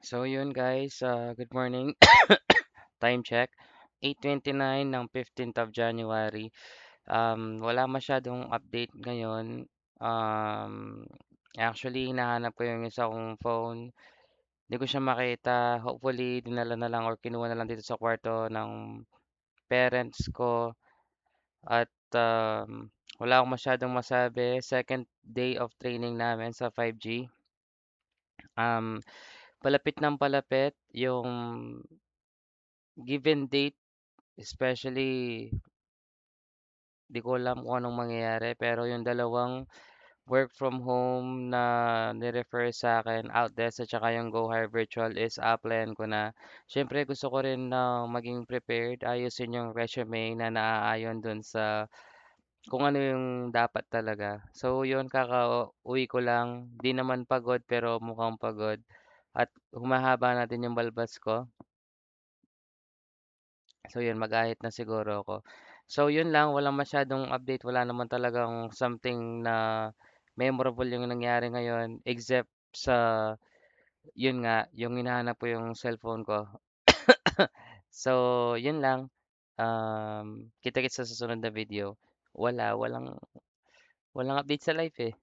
So yun guys, good morning. Time check, 8:29 ng 15th of January. Wala masyadong update ngayon. Actually, hinahanap ko yung isa kong phone. Hindi ko siya makita. Hopefully, dinala na lang or kinuha na lang dito sa kwarto ng parents ko. At wala akong masyadong masabi. Second day of training namin sa 5G. Um, Palapit ng palapit yung given date. Especially, di ko alam kung anong mangyayari pero yung dalawang work from home na ni-refer sa akin, Outdesk at saka yung Go Hire Virtual is applyan ko na. Siyempre gusto ko rin na maging prepared, ayusin yung resume na naaayon dun sa kung ano yung dapat talaga. So yun, kaka-uwi ko lang, di naman pagod pero mukhang pagod at humahaba natin yung balbas ko. So yun, mag-ahit na siguro ako. So yun lang, walang masyadong update, wala naman talagang something na memorable yung nangyari ngayon except sa yun nga, yung hinahanap ko yung cellphone ko. So yun lang. Kita-kits sa susunod na video. Walang walang update sa life eh.